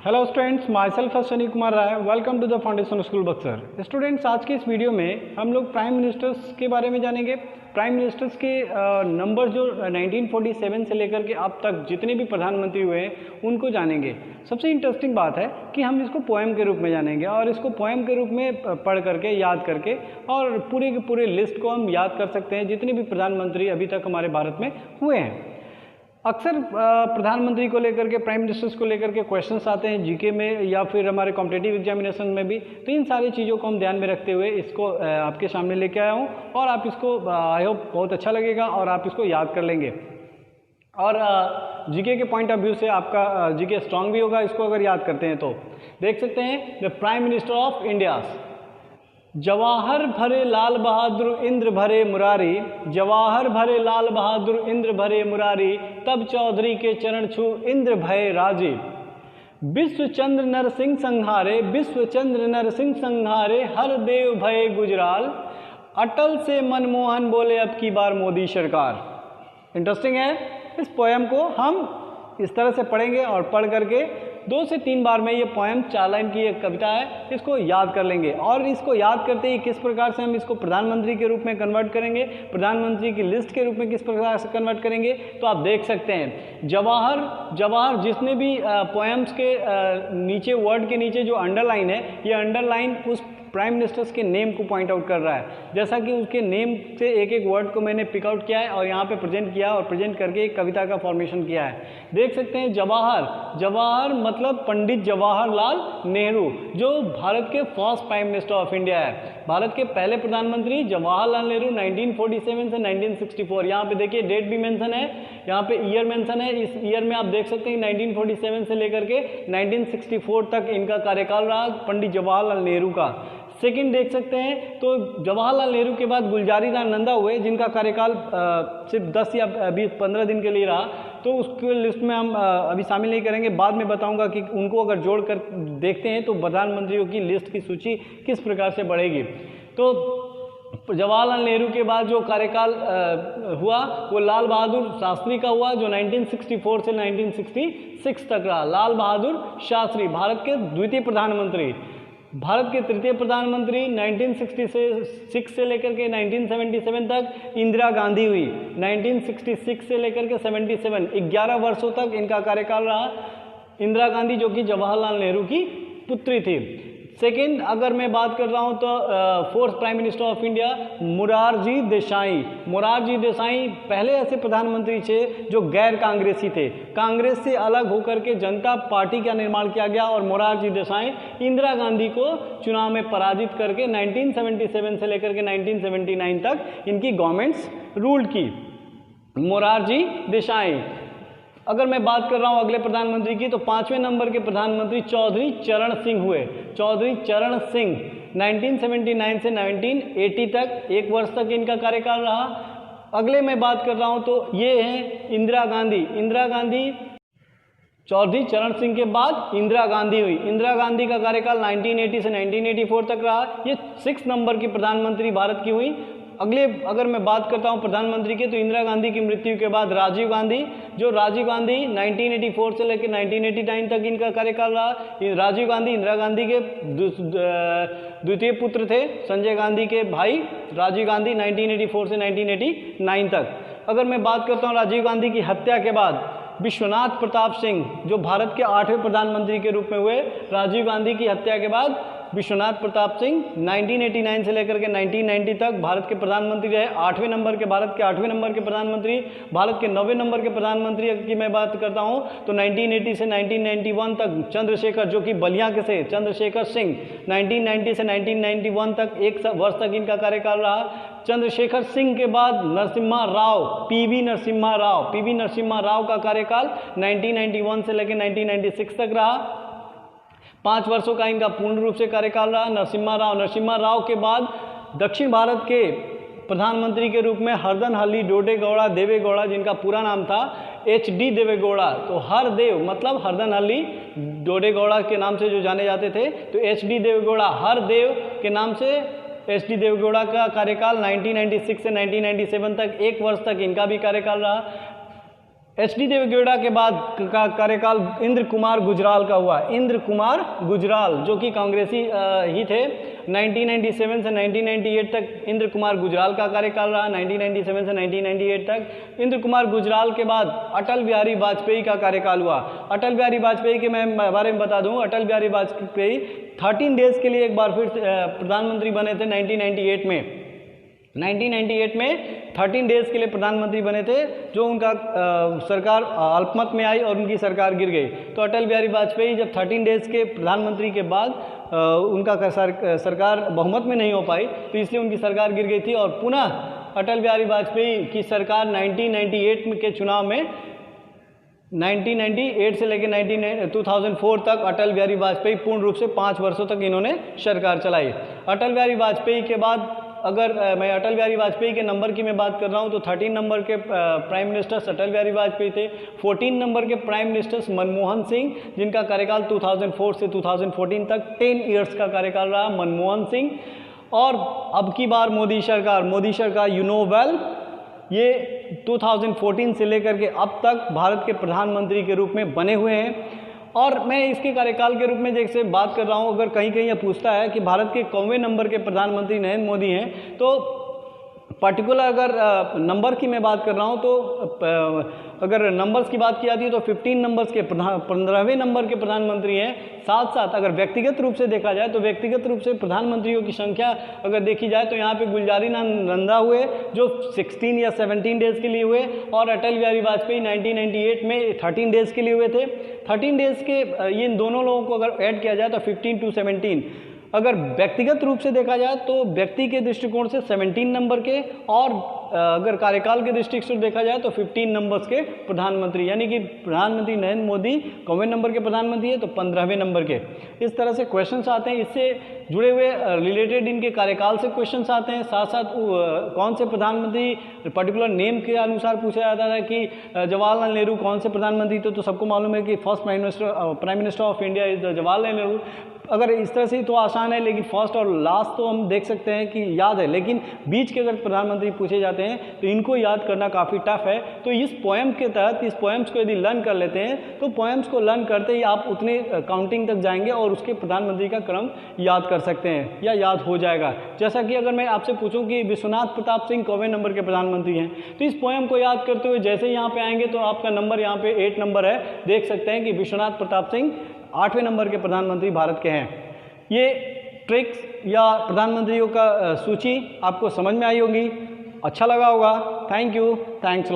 Hello students, my self Ashwini Kumar Rai. Welcome to the foundation school Buxar. Students, आज के इस video में हम लोग प्राइम मिनिस्टर्स के बारे में जानेंगे। प्राइम मिनिस्टर्स के नंबर जो 1947 से लेकर के अब तक जितने भी प्रधानमंत्री हुए हैं उनको जानेंगे। सबसे इंटरेस्टिंग बात है कि हम इसको पोएम के रूप में जानेंगे और इसको पोएम के रूप में पढ़ करके याद करके और पूरे के पूरे लिस्ट को हम याद कर सकते हैं जितने भी प्रधानमंत्री अभी तक हमारे भारत में हुए हैं। अक्सर प्रधानमंत्री को लेकर के, प्राइम मिनिस्टर्स को लेकर के क्वेश्चंस आते हैं जीके में या फिर हमारे कॉम्पिटिटिव एग्जामिनेशन में भी। तो इन सारी चीज़ों को हम ध्यान में रखते हुए इसको आपके सामने लेके आया हूँ और आप इसको आई होप बहुत अच्छा लगेगा और आप इसको याद कर लेंगे और जीके के पॉइंट ऑफ व्यू से आपका जीके स्ट्रांग भी होगा इसको अगर याद करते हैं तो। देख सकते हैं the prime minister of India, Jawahar भरे लाल बहादुर इंद्र भरे मुरारी, जवाहर भरे लाल बहादुर इंद्र भरे मुरारी, तब चौधरी के चरण छू इंद्र भय राजी। विश्व चंद्र नरसिंह संहारे, विश्व चंद्र नरसिंह संहारे, हर देव भय गुजराल, अटल से मनमोहन बोले अब की बार मोदी सरकार। इंटरेस्टिंग है। इस पोएम को हम इस तरह से पढ़ेंगे और पढ़ करके 2 से 3 बार में ये पोएम 4 लाइन की एक कविता है, इसको याद कर लेंगे और इसको याद करते ही किस प्रकार से हम इसको प्रधानमंत्री के रूप में कन्वर्ट करेंगे, प्रधानमंत्री की लिस्ट के रूप में किस प्रकार से कन्वर्ट करेंगे, तो आप देख सकते हैं जवाहर जिसने भी पोएम्स के नीचे वर्ड के नीचे जो अंडरलाइन है, ये अंडरलाइन उस प्राइम मिनिस्टर्स के नेम को पॉइंट आउट कर रहा है। जैसा कि उसके नेम से एक एक वर्ड को मैंने पिक आउट किया है और यहाँ पे प्रेजेंट किया और प्रेजेंट करके एक कविता का फॉर्मेशन किया है। देख सकते हैं जवाहर मतलब पंडित जवाहरलाल नेहरू, जो भारत के first prime minister of India है। भारत के पहले प्रधानमंत्री जवाहरलाल नेहरू 1947 से 1964। यहाँ पे देखिए डेट भी मेंशन है, यहाँ पे ईयर मेंशन है। इस ईयर में आप देख सकते हैं 1947 से लेकर के 1964 तक इनका कार्यकाल रहा पंडित जवाहरलाल नेहरू का। सेकंड देख सकते हैं तो जवाहरलाल नेहरू के बाद गुलजारी लाल नंदा हुए जिनका कार्यकाल सिर्फ 10 या 15 दिन के लिए रहा, तो उसके लिस्ट में हम अभी शामिल नहीं करेंगे। बाद में बताऊंगा कि उनको अगर जोड़कर देखते हैं तो प्रधानमंत्रियों की लिस्ट की सूची किस प्रकार से बढ़ेगी। तो जवाहरलाल नेहरू के बाद जो कार्यकाल हुआ वो लाल बहादुर शास्त्री का हुआ, जो 1964 से 1966 तक रहा। लाल बहादुर शास्त्री भारत के द्वितीय प्रधानमंत्री। भारत के तृतीय प्रधानमंत्री 1966 से लेकर के 1977 तक इंदिरा गांधी हुई। 1966 से लेकर के 77 11 वर्षों तक इनका कार्यकाल रहा। इंदिरा गांधी जो कि जवाहरलाल नेहरू की पुत्री थी। सेकेंड अगर मैं बात कर रहा हूं तो fourth prime minister of India Morarji Desai पहले ऐसे प्रधानमंत्री थे जो गैर कांग्रेसी थे। कांग्रेस से अलग होकर के जनता पार्टी का निर्माण किया गया और मोरारजी देसाई इंदिरा गांधी को चुनाव में पराजित करके 1977 से लेकर के 1979 तक इनकी गवर्नमेंट्स रूल्ड की। मोरारजी देसाई। अगर मैं बात कर रहा हूं अगले प्रधानमंत्री की तो 5वें नंबर के प्रधानमंत्री चौधरी चरण सिंह हुए। चौधरी चरण सिंह 1979 से 1980 तक 1 वर्ष तक इनका कार्यकाल रहा। अगले मैं बात कर रहा हूं तो ये है इंदिरा गांधी। चौधरी चरण सिंह के बाद इंदिरा गांधी हुई। इंदिरा गांधी का कार्यकाल 1980 से 1984 तक रहा। ये 6 नंबर की प्रधानमंत्री भारत की हुई। अगले अगर मैं बात करता हूं प्रधानमंत्री के तो इंदिरा गांधी की मृत्यु के बाद राजीव गांधी 1984 से लेकर 1989 तक इनका कार्यकाल रहा। राजीव गांधी इंदिरा गांधी के द्वितीय पुत्र थे। संजय गांधी के भाई राजीव गांधी 1984 से 1989 तक। अगर मैं बात करता हूं राजीव गांधी की हत्या के बाद विश्वनाथ प्रताप सिंह जो भारत के 8वें प्रधानमंत्री के रूप में हुए। राजीव गांधी की हत्या के बाद विश्वनाथ प्रताप सिंह 1989 से लेकर के 1990 तक भारत के प्रधानमंत्री रहे। 8वें नंबर के भारत के 8वें नंबर के प्रधानमंत्री। भारत के 9वें नंबर के प्रधानमंत्री की मैं बात करता हूं तो 1980 से 1991 तक चंद्रशेखर जो कि बलिया के से चंद्रशेखर सिंह 1990 से 1991 तक 1 वर्ष तक इनका कार्यकाल रहा। चंद्रशेखर सिंह के बाद नरसिम्हा राव पीवी नरसिम्हा राव का कार्यकाल 1991 से लेकर 1996 तक रहा। 5 वर्षों का इनका पूर्ण रूप से कार्यकाल रहा। नरसिम्हा राव के बाद दक्षिण भारत के प्रधानमंत्री के रूप में हरदनहल्ली डोडेगौड़ा देवेगौड़ा जिनका पूरा नाम था HD देवेगौड़ा। तो हरदेव मतलब हरदनहल्ली डोडेगौड़ा के नाम से जो जाने जाते थे, तो HD देवेगौड़ा हरदेव के नाम से HD देवेगौड़ा का कार्यकाल 1996 से 1997 तक 1 वर्ष तक इनका भी कार्यकाल रहा। एच.डी. देवेगौड़ा के बाद का कार्यकाल इंद्र कुमार गुजराल का हुआ। इंद्र कुमार गुजराल जो कि कांग्रेसी ही थे। 1997 से 1998 तक इंद्र कुमार गुजराल का कार्यकाल रहा। 1997 से 1998 तक इंद्र कुमार गुजराल के बाद अटल बिहारी वाजपेयी का कार्यकाल हुआ। अटल बिहारी वाजपेयी के मैं बारे में बता दूं, अटल बिहारी वाजपेयी 13 डेज के लिए एक बार फिर प्रधानमंत्री बने थे 1998 में। 1998 में 13 डेज के लिए प्रधानमंत्री बने थे, जो उनका सरकार अल्पमत में आई और उनकी सरकार गिर गई। तो अटल बिहारी वाजपेयी जब 13 डेज के प्रधानमंत्री के बाद उनका सरकार बहुमत में नहीं हो पाई, तो इसलिए उनकी सरकार गिर गई थी। और पुनः अटल बिहारी वाजपेयी की सरकार 1998 के चुनाव में 1998 से लेकर 2004 तक अटल बिहारी वाजपेयी पूर्ण रूप से 5 वर्षों तक इन्होंने सरकार चलाई। अटल बिहारी वाजपेयी के बाद अगर मैं अटल बिहारी वाजपेयी के नंबर की मैं बात कर रहा हूं तो 13 नंबर के प्राइम मिनिस्टर अटल बिहारी वाजपेयी थे। 14 नंबर के प्राइम मिनिस्टर मनमोहन सिंह, जिनका कार्यकाल 2004 से 2014 तक 10 ईयर्स का कार्यकाल रहा, मनमोहन सिंह। और अब की बार मोदी सरकार यू नो वेल, ये 2014 से लेकर के अब तक भारत के प्रधानमंत्री के रूप में बने हुए हैं। और मैं इसके कार्यकाल के रूप में जैसे बात कर रहा हूँ, अगर कहीं कहीं यह पूछता है कि भारत के कौवें नंबर के प्रधानमंत्री नरेंद्र मोदी हैं, तो पर्टिकुलर अगर नंबर की मैं बात कर रहा हूँ तो अगर नंबर्स की बात की जाती है तो 15 नंबर्स के 15वें नंबर के प्रधानमंत्री हैं। साथ साथ अगर व्यक्तिगत रूप से देखा जाए तो व्यक्तिगत रूप से प्रधानमंत्रियों की संख्या अगर देखी जाए तो यहाँ पे गुलजारी नंदा हुए जो 16 या 17 डेज के लिए हुए, और अटल बिहारी वाजपेयी 1998 में 13 डेज के लिए हुए थे। 13 डेज के ये इन दोनों लोगों को अगर ऐड किया जाए तो 15 to 17। अगर व्यक्तिगत रूप से देखा जाए तो व्यक्ति के दृष्टिकोण से 17 नंबर के, और अगर कार्यकाल के दृष्टिकोण से देखा जाए तो 15 नंबर्स के प्रधानमंत्री, यानी कि प्रधानमंत्री नरेंद्र मोदी कौवें नंबर के प्रधानमंत्री है तो 15वें नंबर के। इस तरह से क्वेश्चंस आते हैं, इससे जुड़े हुए रिलेटेड इनके कार्यकाल से क्वेश्चंस आते हैं। साथ साथ कौन से प्रधानमंत्री पर्टिकुलर नेम के अनुसार पूछा जाता है कि जवाहरलाल नेहरू कौन से प्रधानमंत्री थे, तो सबको मालूम है कि first prime minister of India is Jawaharlal Nehru. अगर इस तरह से तो आसान है, लेकिन फर्स्ट और लास्ट तो हम देख सकते हैं कि याद है, लेकिन बीच के अगर प्रधानमंत्री पूछे जाते हैं तो इनको याद करना काफ़ी टफ है। तो इस पोएम के तहत इस पोएम्स को यदि लर्न कर लेते हैं तो पोएम्स को लर्न करते ही आप उतने काउंटिंग तक जाएंगे और उसके प्रधानमंत्री का क्रम याद कर सकते हैं या याद हो जाएगा। जैसा कि अगर मैं आपसे पूछूं कि विश्वनाथ प्रताप सिंह कौवें नंबर के प्रधानमंत्री हैं, तो इस पोएम को याद करते हुए जैसे यहाँ पे आएंगे तो आपका नंबर यहाँ पे 8 नंबर है, देख सकते हैं कि विश्वनाथ प्रताप सिंह 8वें नंबर के प्रधानमंत्री भारत के हैं। ये ट्रिक्स या प्रधानमंत्रियों का सूची आपको समझ में आई होगी, अच्छा लगा होगा। Thank you, thanks lot.